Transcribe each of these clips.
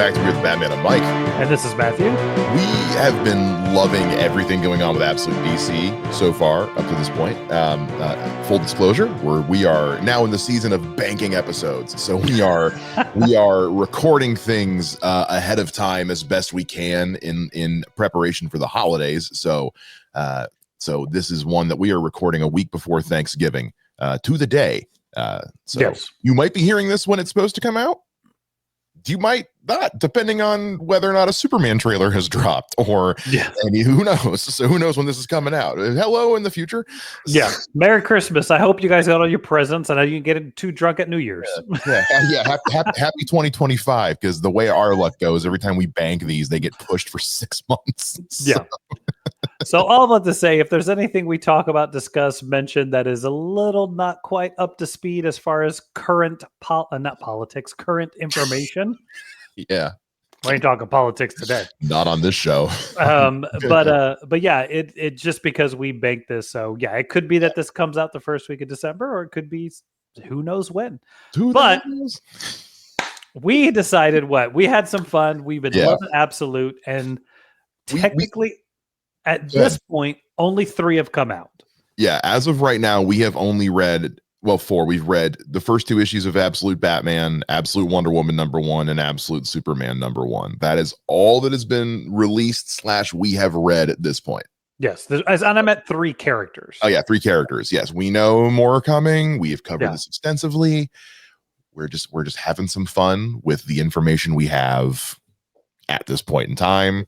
back to We're the Batman. I'm Mike. And this is Matthew. We have been loving everything going on with Absolute DC so far up to this point. Full disclosure, we are now in the season of banking episodes. So we are recording things ahead of time as best we can in preparation for the holidays. So this is one that we are recording a week before Thanksgiving to the day. Yes. You might be hearing this when it's supposed to come out. You might not, depending on whether or not a Superman trailer has dropped, or who knows? So who knows when this is coming out? Hello in the future. Yeah. Merry Christmas. I hope you guys got all your presents. I know you get too drunk at New Year's. Happy 2025, because the way our luck goes, every time we bank these, they get pushed for 6 months. Yeah. So all about to say, if there's anything we talk about, discuss, mention that is a little not quite up to speed as far as current current information. Yeah. We ain't talking politics today. Not on this show. But yeah, it just because we banked this. So yeah, it could be that this comes out the first week of December, or it could be who knows when. But we decided we had some fun. We've been loving Absolute, and technically at this point, only 3 have come out. Yeah, as of right now, we have only read 4. We've read the first 2 issues of Absolute Batman, Absolute Wonder Woman #1, and Absolute Superman #1. That is all that has been released / we have read at this point. Yes, and I meant 3 characters. Oh yeah, 3 characters. Yes, we know more are coming. We have covered this extensively. We're just having some fun with the information we have at this point in time,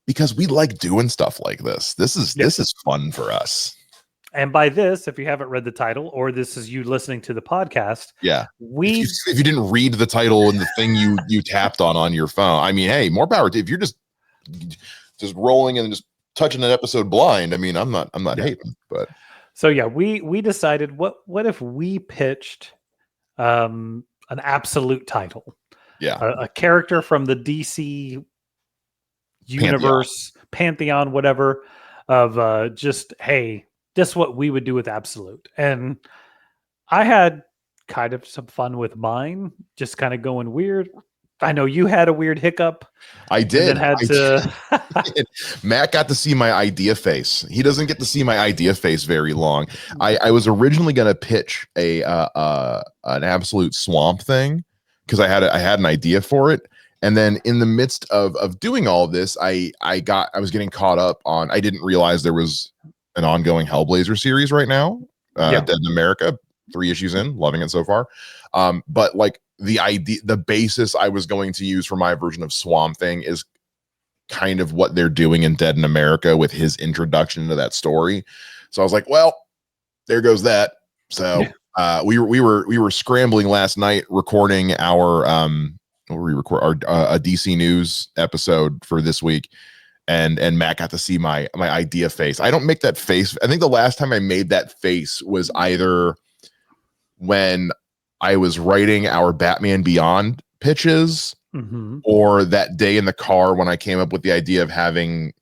because we like doing stuff like this. This is fun for us. And by this, if you haven't read the title, or this is you listening to the podcast, if you didn't read the title and the thing you tapped on your phone, I mean, hey, more power to if you're just rolling and just touching an episode blind. I mean, I'm not hating, but so yeah, we decided what if we pitched an absolute title, a character from the DC universe, Pantheon, whatever, of just hey. Just what we would do with Absolute. And I had kind of some fun with mine, just kind of going weird. I know you had a weird hiccup. I did. I did. Matt got to see my idea face. He doesn't get to see my idea face very long. I was originally going to pitch an Absolute Swamp Thing, because I had an idea for it. And then in the midst of doing all this, I was getting caught up on, I didn't realize there was an ongoing Hellblazer series right now, Dead in America, 3 issues in, loving it so far. But like the basis I was going to use for my version of Swamp Thing is kind of what they're doing in Dead in America with his introduction to that story. So I was like, well, there goes that. So we were scrambling last night recording our a DC News episode for this week. And Matt got to see my idea face. I don't make that face. I think the last time I made that face was either when I was writing our Batman Beyond pitches, or that day in the car when I came up with the idea of having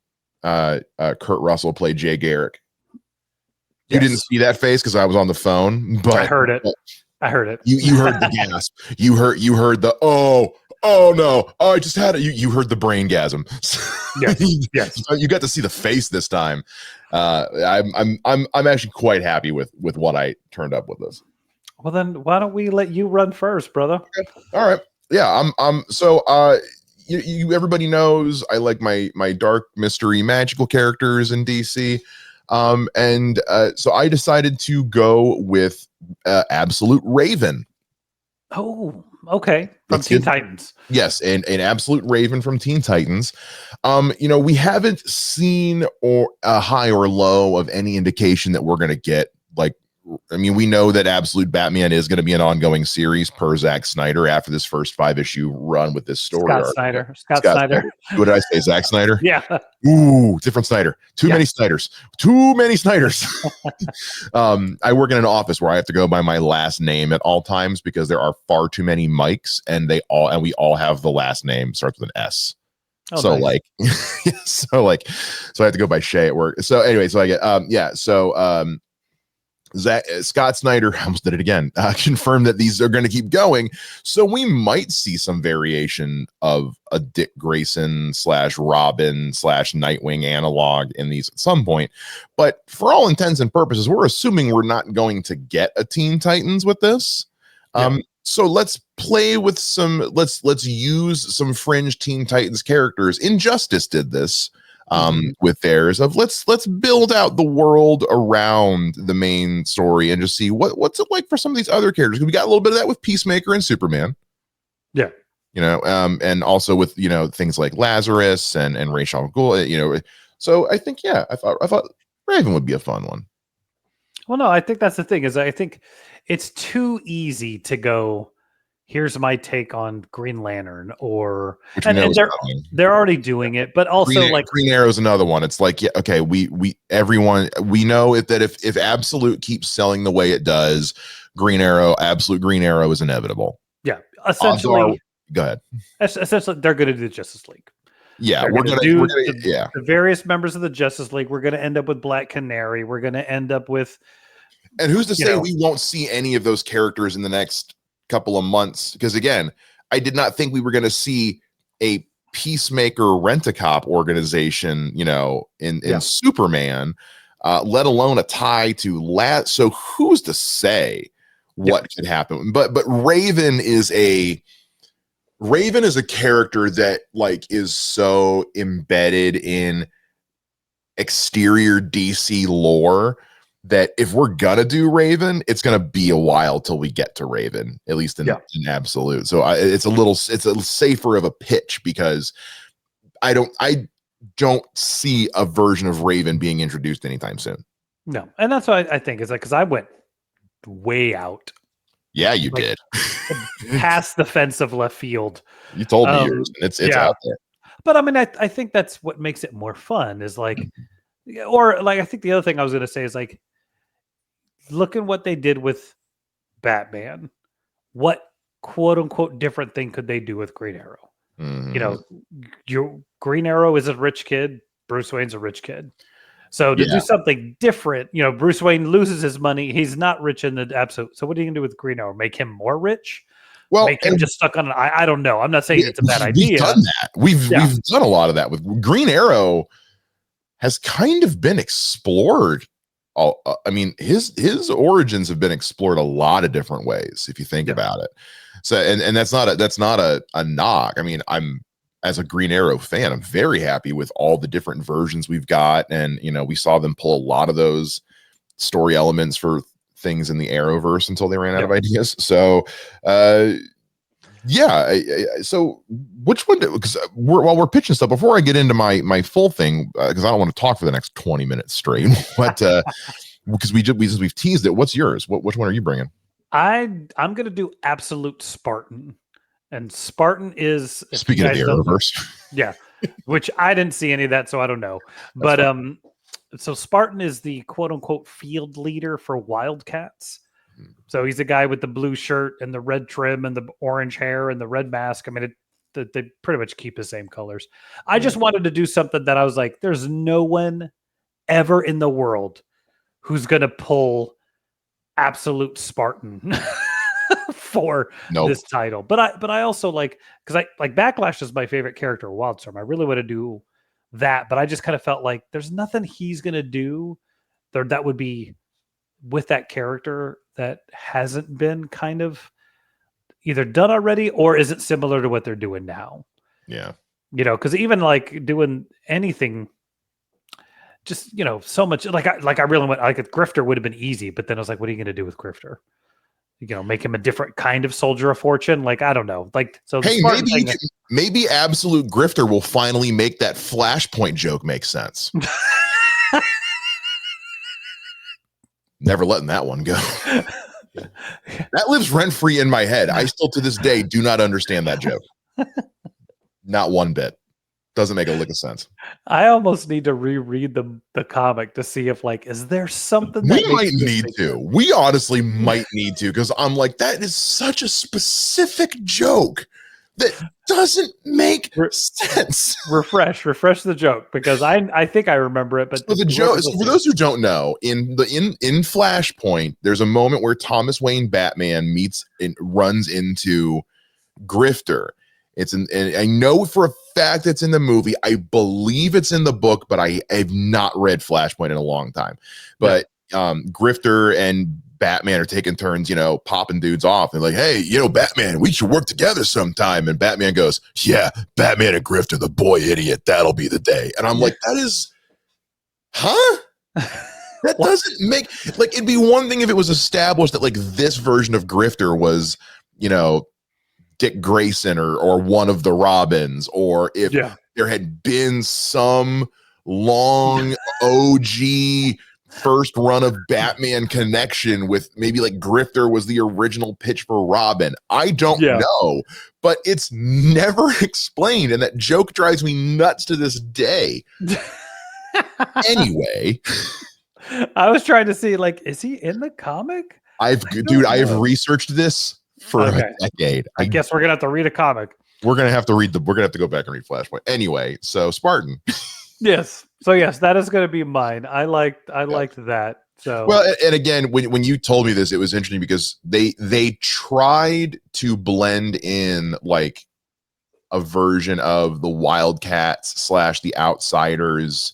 Kurt Russell play Jay Garrick. You didn't see that face because I was on the phone, but I heard it. You heard the gasp. You heard the oh no! Oh, I just had it. You heard the brain gasm. Yes. So you got to see the face this time. I'm actually quite happy with what I turned up with this. Well, then why don't we let you run first, brother? Okay. All right. Yeah. So everybody knows I like my dark mystery magical characters in DC. So I decided to go with Absolute Raven. Oh, okay. From Teen Titans. Yes, and Absolute Raven from Teen Titans. We haven't seen a high or low of any indication that we're going to get. We know that Absolute Batman is going to be an ongoing series per Zack Snyder after this first 5-issue run with this story. Scott Snyder. What did I say? Zack Snyder? Yeah. Ooh, different Snyder. Too many Snyders. I work in an office where I have to go by my last name at all times because there are far too many Mikes, and we all have the last name starts with an S. Oh, so nice. So I have to go by Shay at work. So anyway, so I get Scott Snyder, I almost did it again, confirmed that these are going to keep going. So we might see some variation of a Dick Grayson / Robin / Nightwing analog in these at some point. But for all intents and purposes, we're assuming we're not going to get a Teen Titans with this. So let's play with let's use some fringe Teen Titans characters. Injustice did this. With theirs of let's build out the world around the main story and just see what's it like for some of these other characters. We got a little bit of that with Peacemaker and Superman. Yeah. And also with, things like Lazarus and Ra's al Ghul, so I think, I thought Raven would be a fun one. Well, no, I think that's the thing is I think it's too easy to go, here's my take on Green Lantern, and they're already doing it, but also Green Arrow's another one. It's like, yeah, okay, we know that if Absolute keeps selling the way it does, Absolute Green Arrow is inevitable. Yeah, essentially. Go ahead. Essentially, they're going to do the Justice League. Yeah, we're going to do the various members of the Justice League. We're going to end up with Black Canary. We're going to end up with. And who's to say we won't see any of those characters in the next couple of months? Because again, I did not think we were going to see a Peacemaker Rent-A-Cop organization, in Superman, let alone a tie to So who's to say what could happen? But Raven is a character that is so embedded in exterior DC lore that if we're gonna do Raven, it's gonna be a while till we get to Raven, at least in Absolute. So it's a safer of a pitch because I don't see a version of Raven being introduced anytime soon. No, and that's what I think is because I went way out. Yeah, you did. Past the fence of left field. You told me yours, and it's out there. But I mean, I think that's what makes it more fun is I think the other thing I was going to say is look at what they did with Batman. What quote unquote different thing could they do with Green Arrow? Your Green Arrow is a rich kid. Bruce Wayne's a rich kid. So to do something different, Bruce Wayne loses his money. He's not rich in the Absolute. So what are you going to do with Green Arrow? Make him more rich? Well, make him just stuck on I don't know. I'm not saying it's a bad idea. We've done that. We've done a lot of that with Green Arrow. Has kind of been explored. I mean, his origins have been explored a lot of different ways if you think about it. So, and that's not a knock. I mean, as a Green Arrow fan, I'm very happy with all the different versions we've got, and we saw them pull a lot of those story elements for things in the Arrowverse until they ran out of ideas. So, so which one? Because while we're pitching stuff, before I get into my full thing, because I don't want to talk for the next 20 minutes straight, but because we've teased it. What's yours? Which one are you bringing? I'm going to do Absolute Spartan, and Spartan is speaking of the Arrowverse, which I didn't see any of that, so I don't know. But so Spartan is the quote unquote field leader for Wildcats. So he's a guy with the blue shirt and the red trim and the orange hair and the red mask. I mean, they pretty much keep the same colors. I just wanted to do something that I was like, there's no one ever in the world who's going to pull Absolute Spartan for this title. But I also because Backlash is my favorite character, Wildstorm. I really want to do that, but I just kind of felt like there's nothing he's going to do that would be with that character that hasn't been kind of either done already, or is it similar to what they're doing now? Yeah. Because even doing anything, just, so much I really went, a Grifter would have been easy, but then I was like, what are you going to do with Grifter? Make him a different kind of soldier of fortune. I don't know. So hey, maybe Absolute Grifter will finally make that Flashpoint joke make sense. Never letting that one go. That lives rent-free in my head. I still to this day do not understand that joke. Not one bit. Doesn't make a lick of sense. I almost need to reread the comic to see if is there something we might need to. We honestly might need to, because I'm like, that is such a specific joke that doesn't make sense. Refresh the joke, because I think I remember it, but so the joke, for those who don't know, in Flashpoint, there's a moment where Thomas Wayne Batman runs into Grifter. And I know for a fact it's in the movie. I believe it's in the book, but I have not read Flashpoint in a long time. But Grifter and Batman are taking turns, popping dudes off. They're like, hey, Batman, we should work together sometime. And Batman goes, yeah, Batman and Grifter, the boy idiot, that'll be the day. And I'm like, that is, huh? That doesn't make, like, it'd be one thing if it was established that, like, this version of Grifter was, Dick Grayson or one of the Robins, or if there had been some long OG first run of Batman connection with maybe like Grifter was the original pitch for Robin. I don't know, but it's never explained, and that joke drives me nuts to this day. Anyway, I was trying to see, like, is he in the comic? I have researched this for a decade. I guess we're gonna have to read a comic. We're gonna have to go back and read Flashpoint. Anyway, so Spartan. Yes. So yes, that is gonna be mine. I liked that. So well, and again, when you told me this, it was interesting because they tried to blend in like a version of the Wildcats / the Outsiders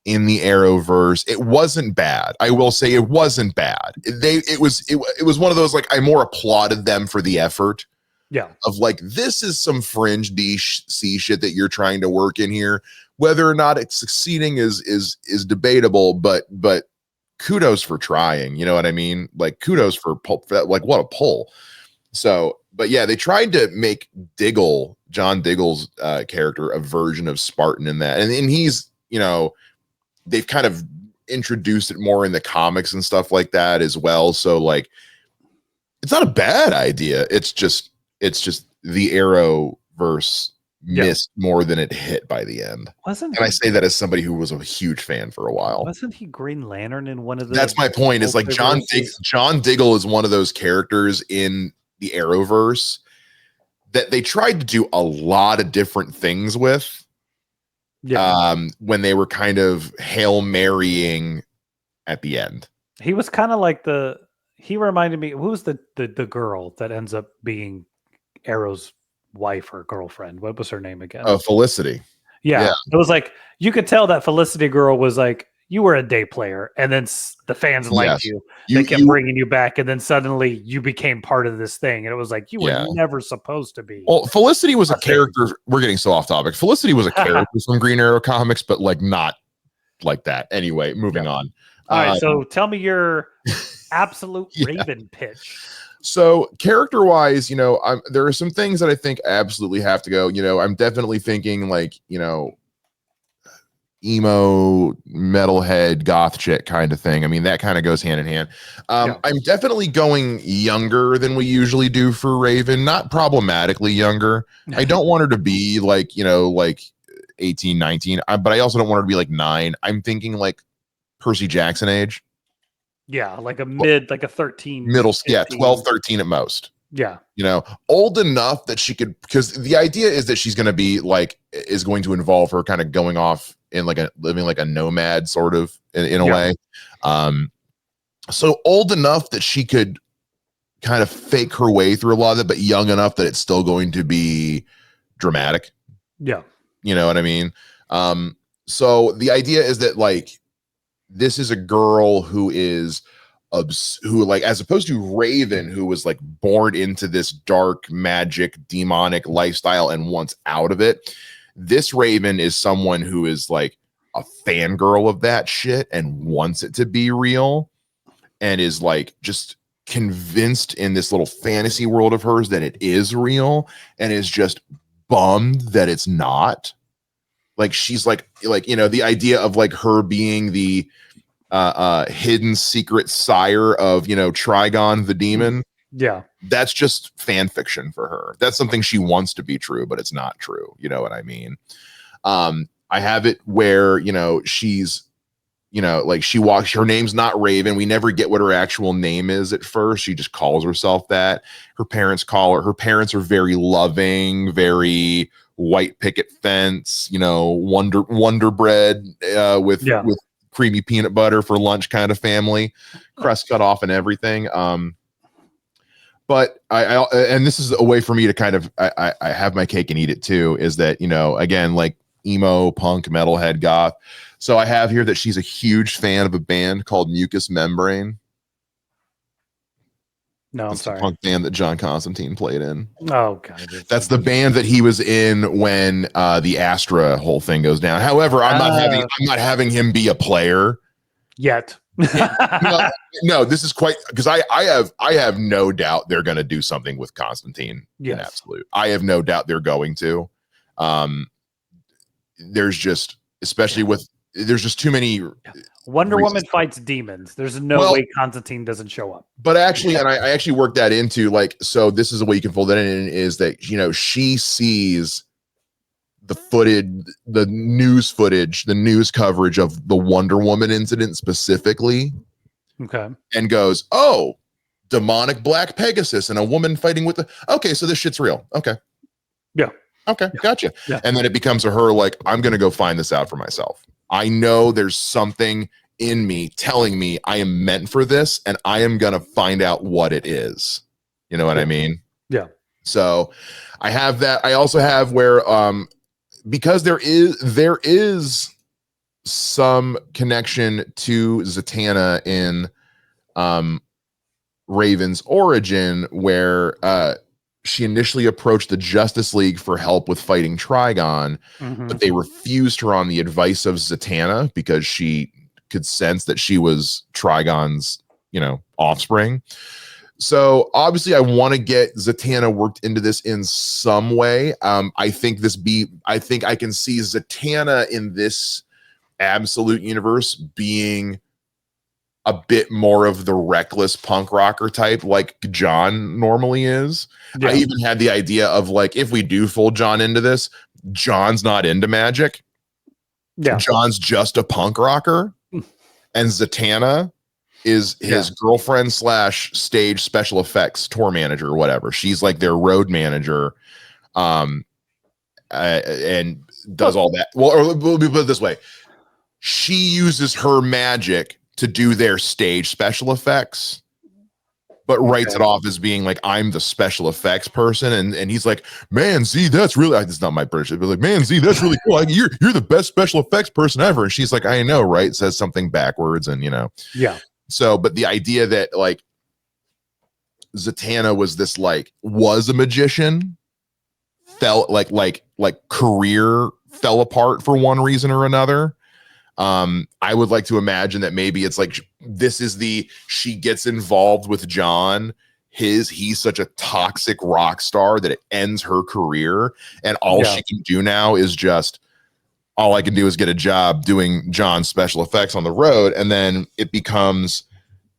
in the Arrowverse. It wasn't bad. I will say it wasn't bad. It was one of those, like, I more applauded them for the effort. Yeah. Of like, this is some fringe DC shit that you're trying to work in here. Whether or not it's succeeding is debatable, but kudos for trying. You know what I mean? Like, kudos for that. Like, what a pull. So, but yeah, they tried to make John Diggle's character, a version of Spartan in that, and he's, they've kind of introduced it more in the comics and stuff like that as well. So, like, it's not a bad idea. It's just the Arrowverse missed more than it hit by the end. And I say that as somebody who was a huge fan for a while. Wasn't he Green Lantern in one of the? That's my point. Is like John Diggle is one of those characters in the Arrowverse that they tried to do a lot of different things with. Yeah. When they were kind of Hail Marying at the end. He was kind of like he reminded me, who's the girl that ends up being Arrow's wife or girlfriend? What was her name again? Oh, Felicity. Yeah. It was like, you could tell that Felicity girl was like, you were a day player, and then the fans liked you. They kept bringing you back, and then suddenly you became part of this thing, and it was like, you were never supposed to be. Well, Felicity was a character. We're getting so off topic. Felicity was a character from Green Arrow comics, but like not like that. Anyway, moving on. All right, so tell me your absolute Raven pitch. So character-wise, there are some things that I think absolutely have to go. I'm definitely thinking like, emo, metalhead, goth chick kind of thing. I mean, that kind of goes hand in hand. I'm definitely going younger than we usually do for Raven, not problematically younger. I don't want her to be like, like 18, 19, but I also don't want her to be like 9. I'm thinking like Percy Jackson age. Yeah, like a 13. Middle, 12, 13 at most. Yeah. Old enough that she could, because the idea is that she's going to be like, is going to involve her kind of going off in like living like a nomad sort of in a way. So old enough that she could kind of fake her way through a lot of it, but young enough that it's still going to be dramatic. Yeah. You know what I mean? So the idea is that like, this is a girl who is who, like, as opposed to Raven, who was like born into this dark magic demonic lifestyle and wants out of it. This Raven is someone who is like a fangirl of that shit and wants it to be real, and is like just convinced in this little fantasy world of hers that it is real, and is just bummed that it's not. Like, she's like, the idea of like her being the hidden secret sire of, Trigon the demon. Yeah. That's just fan fiction for her. That's something she wants to be true, but it's not true. You know what I mean? I have it where, she's you know, like she walks, her name's not Raven. We never get what her actual name is at first. She just calls herself that. Her parents are very loving, very white picket fence, you know, Wonder Bread with creamy peanut butter for lunch kind of family, crust cut off and everything. But I and this is a way for me to kind of I have my cake and eat it too, is that, you know, again, like emo, punk, metalhead, goth. So I have here that she's a huge fan of a band called Mucous Membrane. No, I'm sorry. The punk band that John Constantine played in. Oh God, that's the band that he was in when the Astra whole thing goes down. However, I'm not having him be a player yet. no, this is quite, because I have no doubt they're going to do something with Constantine. Yes. In Absolute. I have no doubt they're going to. There's just, especially with, there's just too many. Wonder Woman fights demons. There's no way Constantine doesn't show up. But actually, and I actually worked that into, like, so this is the way you can fold that in, is that, you know, she sees the footage, the news coverage of the Wonder Woman incident specifically. Okay. And goes, oh, demonic black Pegasus and a woman fighting with okay, so this shit's real. Okay. Yeah. Okay, gotcha. Yeah. And then it becomes her like, I'm going to go find this out for myself. I know there's something in me telling me I am meant for this, and I am going to find out what it is. You know what I mean? Yeah. So I have that. I also have where, because there is some connection to Zatanna in Raven's origin, where she initially approached the Justice League for help with fighting Trigon, but they refused her on the advice of Zatanna because she could sense that she was Trigon's, you know, offspring. So obviously I want to get Zatanna worked into this in some way. I think I can see Zatanna in this Absolute universe being a bit more of the reckless punk rocker type, like John normally is. Yeah. I even had the idea of, like, if we do fold John into this, John's not into magic. Yeah. John's just a punk rocker. And Zatanna is his girlfriend / stage special effects tour manager or whatever. She's like their road manager, and does all that. Well, or let me put it this way. She uses her magic to do their stage special effects, but writes it off as being like, I'm the special effects person. And he's like, man, Z, that's really, it's not my British, but like, man, Z, that's really cool. Like, you're the best special effects person ever. And she's like, I know, right? It says something backwards, and, you know. Yeah. So, but the idea that, like, Zatanna was a magician, felt like career fell apart for one reason or another. I would like to imagine that maybe it's like, she gets involved with John. He's such a toxic rock star that it ends her career. And all she can do now is all I can do is get a job doing John's special effects on the road. And then it becomes,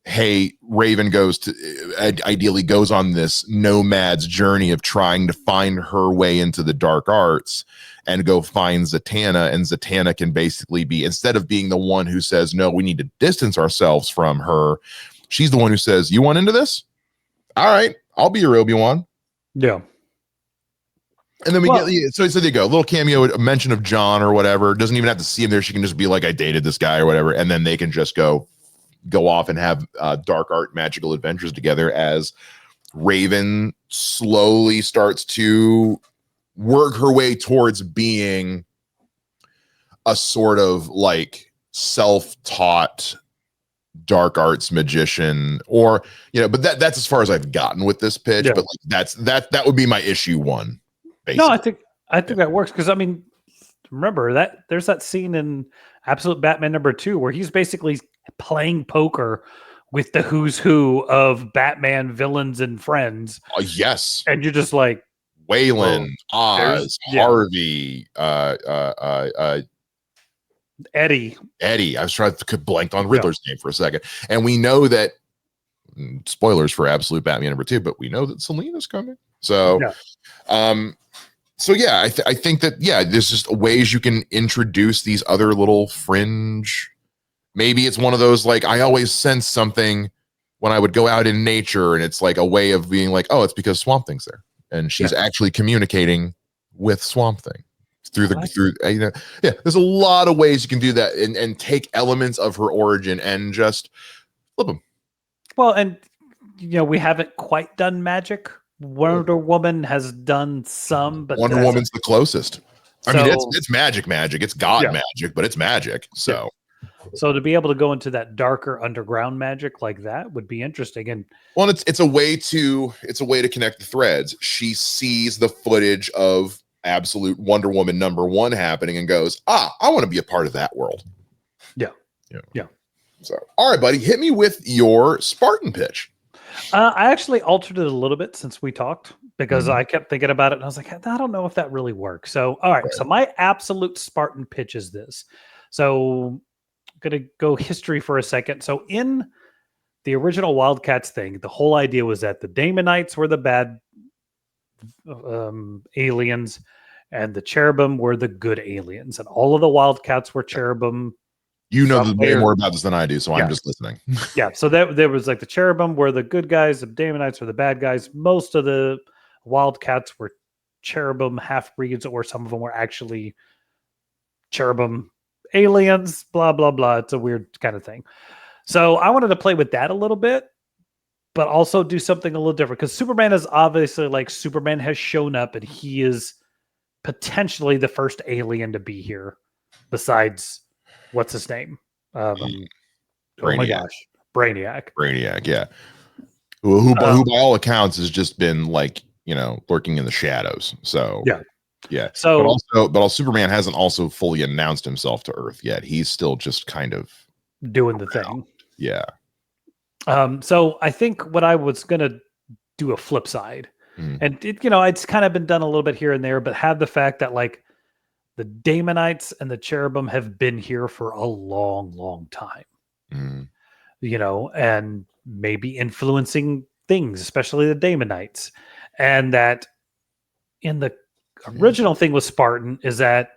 hey, Raven ideally goes on this nomad's journey of trying to find her way into the dark arts and go find Zatanna. And Zatanna can basically be, instead of being the one who says, no, we need to distance ourselves from her, she's the one who says, you want into this? All right, I'll be your Obi-Wan. Yeah. And then so there you go, a little cameo, a mention of John or whatever. Doesn't even have to see him there. She can just be like, I dated this guy or whatever. And then they can just go off and have dark art magical adventures together as Raven slowly starts to work her way towards being a sort of like self-taught dark arts magician, or, you know, but that's as far as I've gotten with this pitch. But like, that would be my issue one. Basically. No, I think that works, because I mean, remember that there's that scene in Absolute Batman #2 where he's basically playing poker with the who's who of Batman villains and friends. Yes. And you're just like, Wayland, Oz, Harvey, Eddie. I was trying to blank on Riddler's name for a second. And we know that, spoilers for Absolute Batman #2, but we know that Selina's coming. So, I think that, there's just ways you can introduce these other little fringe maybe it's one of those like I always sense something when I would go out in nature, and it's like a way of being like, oh, it's because Swamp Thing's there, and she's actually communicating with Swamp Thing through yeah. There's a lot of ways you can do that and take elements of her origin and just flip them. Well, and we haven't quite done magic. Wonder Woman has done some, but Wonder Woman's the closest. So, I mean, it's magic. It's God magic, but it's magic. So. So to be able to go into that darker underground magic like that would be interesting. And well, it's a way to connect the threads. She sees the footage of absolute Wonder Woman #1 happening and goes, I want to be a part of that world. Yeah. So, all right, buddy, hit me with your Spartan pitch. I actually altered it a little bit since we talked because I kept thinking about it and I was like, I don't know if that really works. So, all right. So my absolute Spartan pitch is this. So going to go history for a second. So in the original Wildcats thing, the whole idea was that the Daemonites were the bad aliens and the Cherubim were the good aliens, and all of the Wildcats were Cherubim. You know way more about this than I do, so I'm just listening. So there was like the Cherubim were the good guys, the Daemonites were the bad guys. Most of the Wildcats were Cherubim half-breeds, or some of them were actually Cherubim aliens, blah, blah, blah. It's a weird kind of thing. So I wanted to play with that a little bit, but also do something a little different, because Superman is obviously like Superman has shown up and he is potentially the first alien to be here besides what's his name? Oh my gosh. Brainiac, yeah. Who by all accounts has just been like, lurking in the shadows. So yeah. So but Superman hasn't also fully announced himself to Earth yet. He's still just kind of doing the thing. Yeah. So I think what I was gonna do a flip side, and it's kind of been done a little bit here and there, but have the fact that like the Daemonites and the Cherubim have been here for a long, long time. And maybe influencing things, especially the Daemonites. And that in the original thing with Spartan is that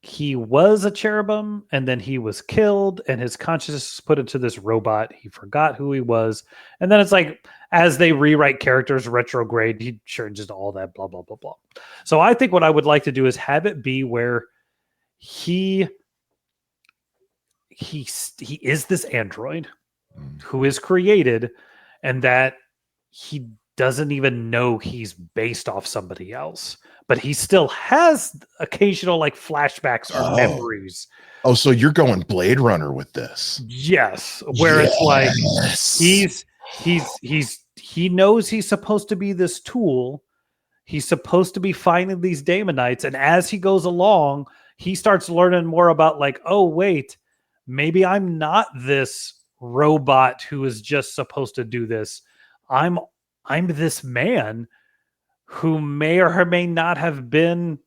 he was a Cherubim and then he was killed and his consciousness was put into this robot. He forgot who he was. And then it's like, as they rewrite characters retrograde, he changes to all that, blah, blah, blah, blah. So I think what I would like to do is have it be where he is this android who is created, and that he doesn't even know he's based off somebody else, but he still has occasional like flashbacks or memories. Oh, so you're going Blade Runner with this? Yes, where it's like he knows he's supposed to be this tool. He's supposed to be finding these Daemonites, and as he goes along, he starts learning more about like, oh wait, maybe I'm not this robot who is just supposed to do this. I'm this man who may or may not have been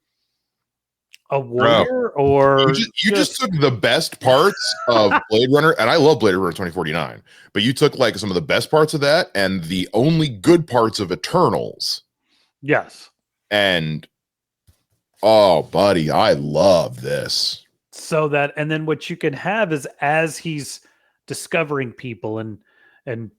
a warrior. Or you just took the best parts of Blade Runner, and I love Blade Runner 2049, but you took like some of the best parts of that and the only good parts of Eternals. Yes. And oh buddy, I love this. So that, and then what you can have is as he's discovering people and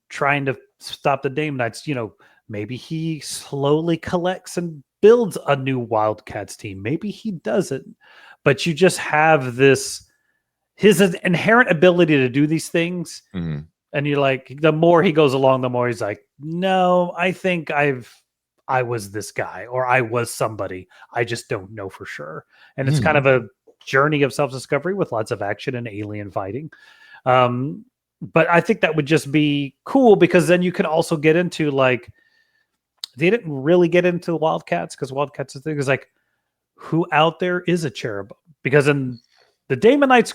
trying to stop the Daemonites, maybe he slowly collects and builds a new Wildcats team. Maybe he doesn't, but you just have his inherent ability to do these things. Mm-hmm. And you're like, the more he goes along, the more he's like, no, I think I was this guy, or I was somebody. I just don't know for sure. And it's kind of a journey of self-discovery with lots of action and alien fighting. But I think that would just be cool, because then you can also get into like, they didn't really get into the Wildcats, because Wildcats the thing is like, who out there is a Cherubim? Because in the Daemonites,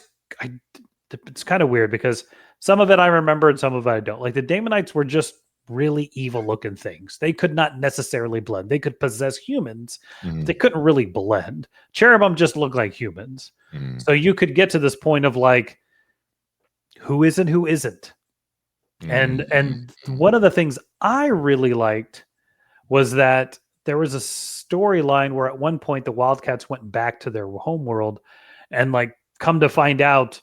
it's kind of weird because some of it I remember and some of it I don't. Like the Daemonites were just really evil looking things. They could not necessarily blend. They could possess humans. But they couldn't really blend. Cherubim just look like humans. So you could get to this point of like, who is and who isn't. And one of the things I really liked was that there was a storyline where at one point the Wildcats went back to their homeworld, and like come to find out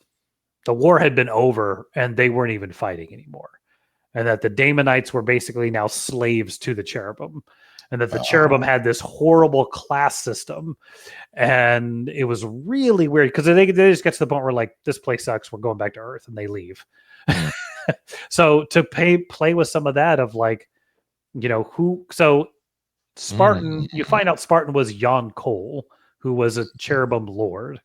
the war had been over and they weren't even fighting anymore, and that the Daemonites were basically now slaves to the Cherubim, and that the Cherubim had this horrible class system, and it was really weird because they just get to the point where like, this place sucks, we're going back to Earth, and they leave. So to play with some of that of like, so Spartan, you find out Spartan was Jon Cole, who was a Cherubim lord.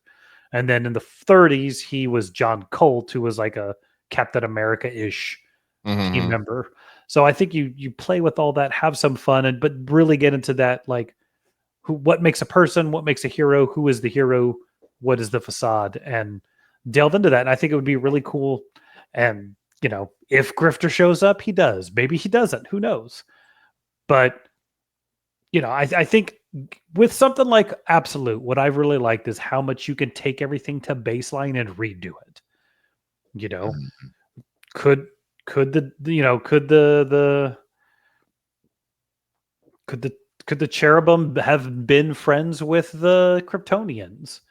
And then in the 30s, he was John Colt, who was like a Captain America-ish team member. So I think you play with all that, have some fun, but really get into that, like, what makes a person, what makes a hero, who is the hero, what is the facade, and delve into that. And I think it would be really cool. And, if Grifter shows up, he does. Maybe he doesn't. Who knows? But, I think with something like Absolute, what I've really liked is how much you can take everything to baseline and redo it. Could the Cherubim have been friends with the Kryptonians?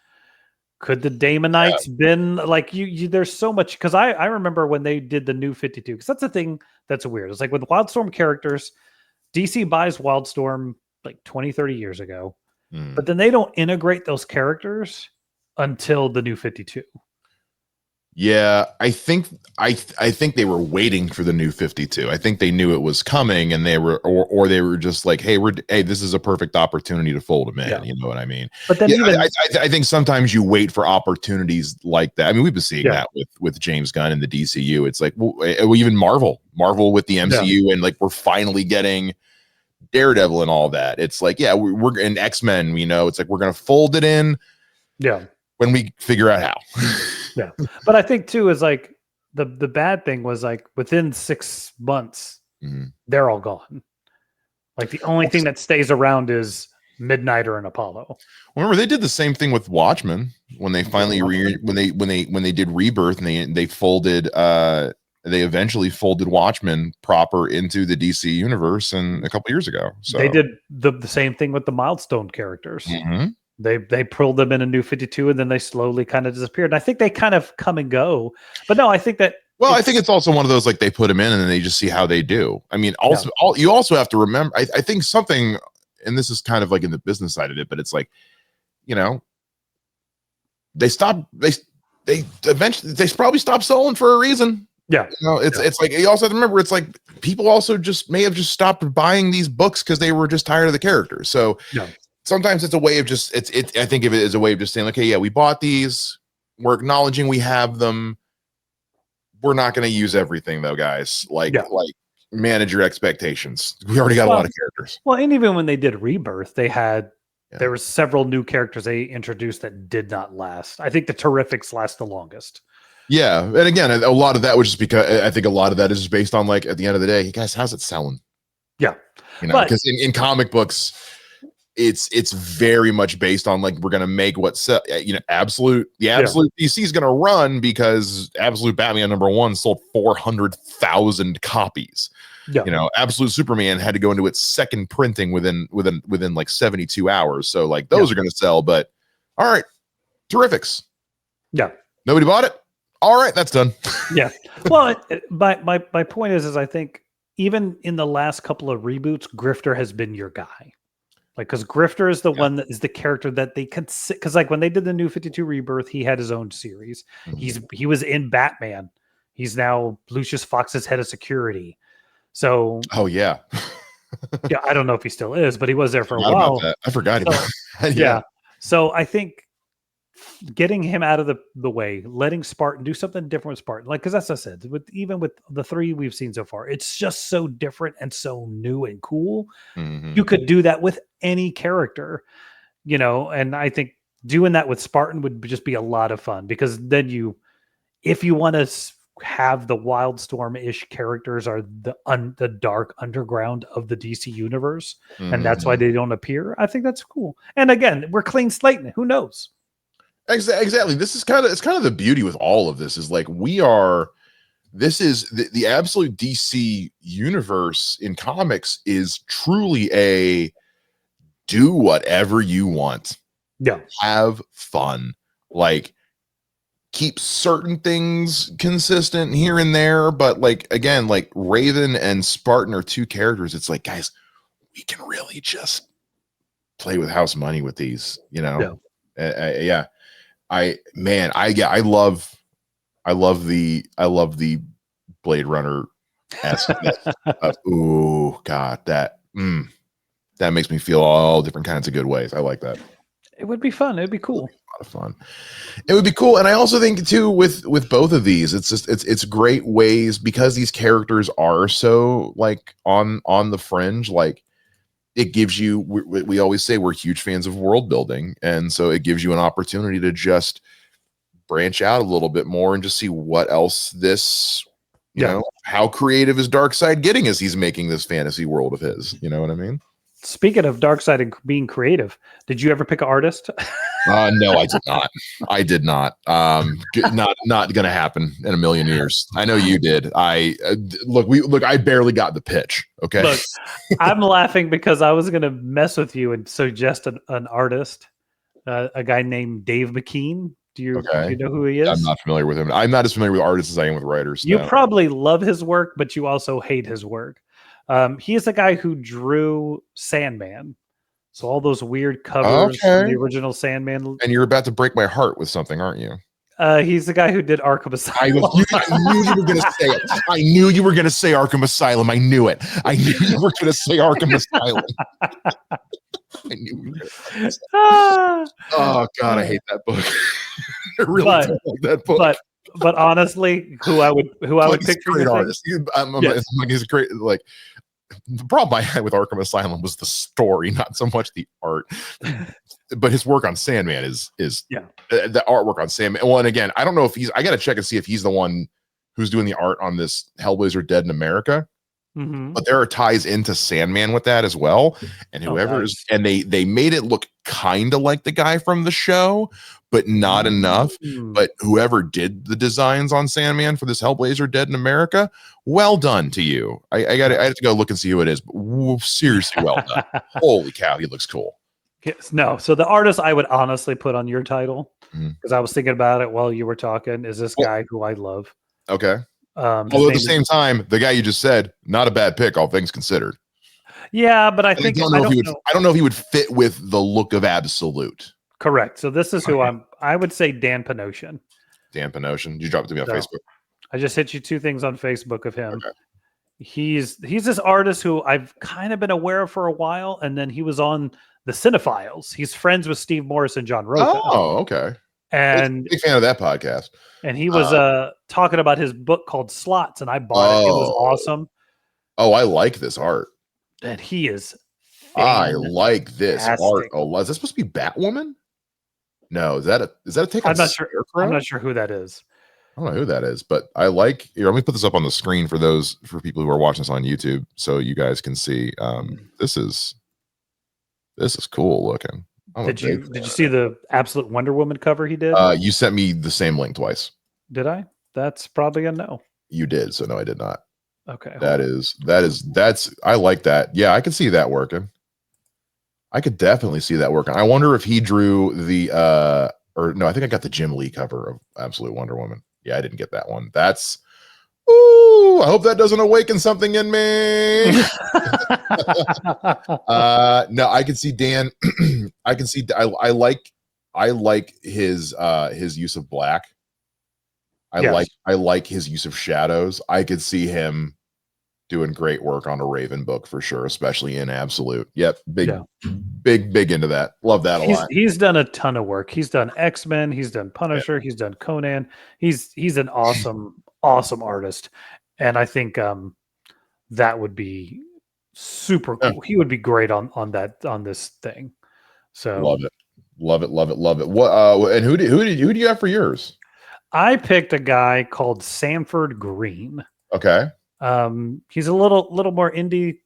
Could the Daemonites been like you? There's so much, because I remember when they did the New 52, because that's the thing that's weird. It's like with Wildstorm characters, DC buys Wildstorm like 20, 30 years ago, but then they don't integrate those characters until the New 52. Yeah, I think they were waiting for the New 52. I think they knew it was coming, and they were, or they were just like, hey, this is a perfect opportunity to fold them in. Yeah. You know what I mean? But then I think sometimes you wait for opportunities like that. I mean, we've been seeing that with James Gunn and the DCU. It's like, well, even Marvel with the MCU, and like we're finally getting Daredevil and all that. It's like, yeah, we're in X-Men. It's like we're gonna fold it in. Yeah. When we figure out how. Yeah. But I think too is like the bad thing was like within 6 months, they're all gone. Like the only thing that stays around is Midnighter and Apollo. Remember, they did the same thing with Watchmen when they finally when they did Rebirth, and they folded they eventually folded Watchmen proper into the DC universe a couple years ago. So they did the same thing with the Milestone characters. They pulled them in a New 52, and then they slowly kind of disappeared. And I think they kind of come and go. But no, I think that. Well, I think it's also one of those, like, they put them in and then they just see how they do. I mean, also, you also have to remember, I think something, and this is kind of like in the business side of it, but it's like, they eventually, they probably stopped selling for a reason. Yeah. It's like, you also have to remember, it's like people also may have just stopped buying these books because they were just tired of the characters. So sometimes it's a way of just, I think of it as a way of just saying, okay, yeah, we bought these, we're acknowledging we have them. We're not going to use everything though, guys. Like manage your expectations. We already got a lot of characters. Well, and even when they did Rebirth, they had, there were several new characters they introduced that did not last. I think the Terrifics last the longest. Yeah. And again, a lot of that was just because I think a lot of that is just based on, like, at the end of the day, hey guys, how's it selling? Yeah. Because in comic books, it's very much based on, like, we're gonna make Absolute DC is gonna run because Absolute Batman #1 sold 400,000 copies. Absolute Superman had to go into its second printing within like 72 hours. So like those are gonna sell. But all right, Terrifics. Yeah, nobody bought it. All right, that's done. Yeah. Well, my point is I think even in the last couple of reboots, Grifter has been your guy. Like, because Grifter is the one that is the character that they could, because like when they did the New 52 Rebirth, he had his own series. He was in Batman. He's now Lucius Fox's head of security. So yeah, I don't know if he still is, but he was there for a while. I forgot about that. Yeah. So I think getting him out of the way, letting Spartan do something different with Spartan, like, because as I said, even with the 3 we've seen so far, it's just so different and so new and cool. You could do that with any character, and I think doing that with Spartan would just be a lot of fun, because then if you want to have the Wildstorm-ish characters are the dark underground of the DC universe, and that's why they don't appear, I think that's cool. And again, we're clean slating. Who knows? Exactly. This is kind of the beauty with all of this, is like this is the Absolute DC universe in comics is truly a do whatever you want. Yeah. Have fun. Like, keep certain things consistent here and there, but like again, like Raven and Spartan are two characters. It's like, guys, we can really just play with house money with these, you know. Yeah. I love the Blade Runner ooh, God, that makes me feel all different kinds of good ways. I like that. It would be fun. It'd be cool. A lot of fun. It would be cool. And I also think too, with both of these, it's great ways, because these characters are so like on the fringe. Like, it gives you, we always say we're huge fans of world building, and so it gives you an opportunity to just branch out a little bit more and just see what else this, you know, how creative is Darkseid getting as he's making this fantasy world of his. You know what I mean? Speaking of Darkseid and being creative, did you ever pick an artist? No, I did not. I did not. Not gonna happen in a million years. I know you did. Look. I barely got the pitch. Okay. Look, I'm laughing because I was gonna mess with you and suggest an artist, a guy named Dave McKean. Do you know who he is? I'm not familiar with him. I'm not as familiar with artists as I am with writers. You probably love his work, but you also hate his work. He is the guy who drew Sandman. So all those weird covers from the original Sandman. And you're about to break my heart with something, aren't you? He's the guy who did Arkham Asylum. I knew you were going to say it. I knew you were going to say Arkham Asylum. I knew it. I knew you were going to say Arkham Asylum. I knew you were going to say that. Oh, God, I hate that book. I really don't like that book. But honestly, who I would pick for great artist. He's a great, like, the problem I had with Arkham Asylum was the story, not so much the art. But his work on Sandman is the artwork on Sandman. Well, and again, I don't know if I got to check and see if he's the one who's doing the art on this Hellblazer Dead in America. Mm-hmm. But there are ties into Sandman with that as well. And whoever is, and they made it look kind of like the guy from the show, but not enough. But whoever did the designs on Sandman for this Hellblazer Dead in America, well done to you. I have to go look and see who it is. But seriously, well done. Holy cow, he looks cool. Yes, no. So the artist I would honestly put on your title, because I was thinking about it while you were talking, is this guy who I love. Okay. Although at the same time, the guy you just said, not a bad pick, all things considered. Yeah, but I think I don't know if he would fit with the look of Absolute. Correct. So this is who I would say Dan Panosian. Dan Panosian. You dropped it to me on Facebook. I just hit you 2 things on Facebook of him. Okay. He's this artist who I've kind of been aware of for a while, and then he was on the Cinephiles. He's friends with Steve Morris and John Roca. Oh, okay. And big fan of that podcast. And he was talking about his book called Slots, and I bought it. It was awesome. Oh, I like this art. And he is I like this art. Oh, is that supposed to be Batwoman? No, is that a take on I'm not sure. I'm not sure who that is. I don't know who that is, but I like here. Let me put this up on the screen for people who are watching this on YouTube, so you guys can see. This is cool looking. Did you see the Absolute Wonder Woman cover he did? You sent me the same link twice. Did I? That's probably a no. You did, so no, I did not. Okay. That's I like that. Yeah, I could see that working. I could definitely see that working. I wonder if he drew the or no, I think I got the Jim Lee cover of Absolute Wonder Woman. Yeah, I didn't get that one. That's I hope that doesn't awaken something in me. No, I can see Dan. I can see I like his use of black. I like his use of shadows. I could see him doing great work on a Raven book for sure, especially in Absolute. Yep, big into that. Love that a lot. He's done a ton of work. He's done X-Men. He's done Punisher. He's done Conan. He's an awesome artist, and I think that would be super cool. He would be great on this thing. So love it. What and who do you have for yours? I picked a guy called Sanford Green. Okay. He's a little more indie,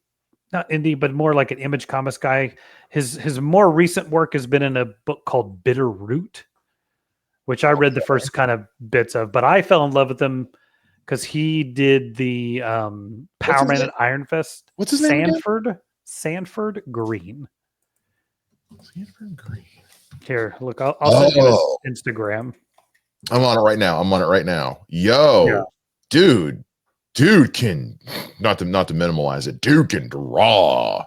not indie, but more like an Image Comics guy. His more recent work has been in a book called Bitter Root, which I read the first kind of bits of, but I fell in love with him because he did the Power Man and Iron Fist. What's his name? Sanford Green. Sanford Green. Here, look, I'll send you his Instagram. I'm on it right now. Yo, Yeah. dude can not to minimalize it. Dude can draw.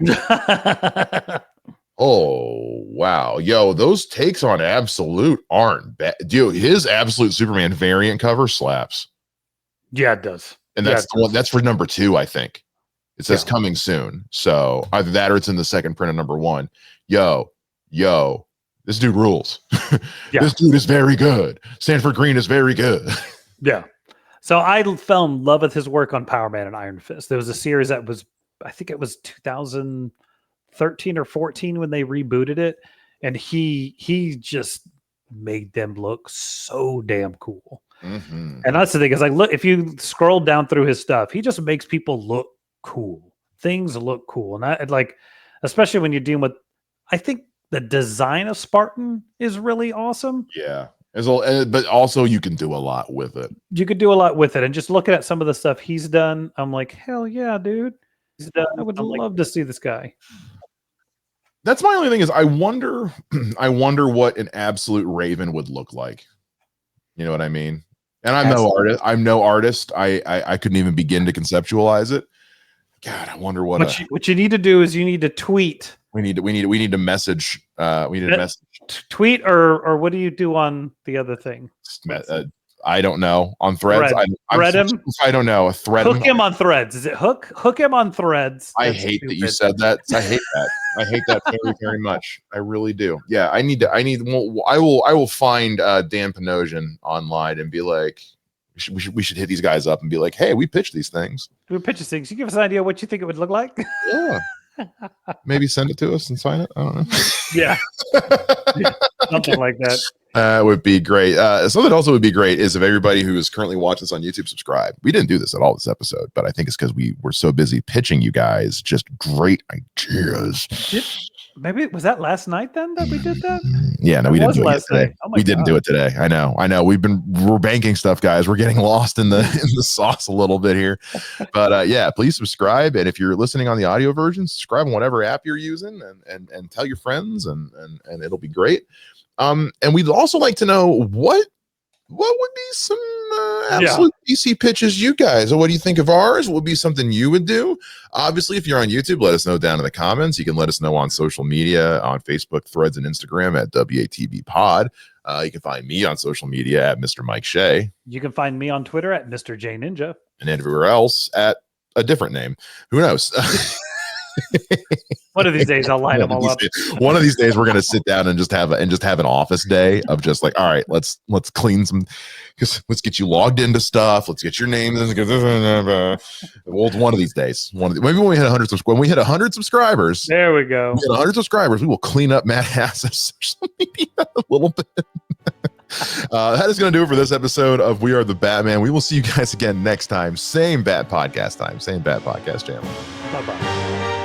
Oh wow, yo, those takes on Absolute aren't bad, dude. His Absolute Superman variant cover slaps. Yeah, it does. And that's the one. That's for number 2, I think. It says coming soon. So either that or it's in the second print of number 1. Yo, this dude rules. This dude is very good. Sanford Green is very good. Yeah. So I fell in love with his work on Power Man and Iron Fist. There was a series that was, I think it was 2013 or 14 when they rebooted it. And he just made them look so damn cool. Mm-hmm. And that's the thing is like, look, if you scroll down through his stuff, he just makes people look cool. Things look cool. And I like, especially when you're dealing with, I think the design of Spartan is really awesome. Yeah. But also you can do a lot with it. You could do a lot with it. And just looking at some of the stuff he's done, I'm like, hell yeah, dude. I would love to see this guy. That's my only thing is I wonder what an Absolute Raven would look like. You know what I mean? And I'm no artist. I couldn't even begin to conceptualize it. God, I wonder what you need to do is you need to tweet. We need to message. Tweet or what do you do on the other thing? I don't know. On Threads. Thread him. I don't know. Hook him on Threads. Is it hook him on Threads? I hate that you said that. I hate that. I hate that very, very much. I really do. Yeah, I will find Dan Panosian online and be like, we should hit these guys up and be like, hey, we pitch these things. We pitch these things. You give us an idea what you think it would look like? Yeah. Maybe send it to us and sign it. I don't know. Yeah. Something like that. Would be great. Something also would be great is if everybody who is currently watching this on YouTube subscribe. We didn't do this at all this episode, but I think it's because we were so busy pitching you guys just great ideas. Maybe was that last night then that we did that? Yeah, no, we didn't do it today. We didn't do it today. I know. We're banking stuff, guys. We're getting lost in the sauce a little bit here. But yeah, please subscribe. And if you're listening on the audio version, subscribe on whatever app you're using and tell your friends and it'll be great. And we'd also like to know what would be some absolute DC pitches you guys, or what do you think of ours? What would be something you would do? Obviously, if you're on YouTube, let us know down in the comments. You can let us know on social media, on Facebook, Threads, and Instagram at WATB Pod. You can find me on social media at Mr. Mike Shea. You can find me on Twitter at Mr. J Ninja. And everywhere else at a different name. Who knows? One of these days I'll line them all up. One of these days we're gonna sit down and just have an office day of just like, all right, let's clean some, because let's get you logged into stuff. Let's get your name. Well, one of these days, maybe when we hit 100 subscribers. There we go. 100 subscribers, we will clean up Matt Hass's social media a little bit. That is going to do it for this episode of We Are the Batman. We will see you guys again next time. Same Bat Podcast time. Same Bat Podcast channel. Bye-bye.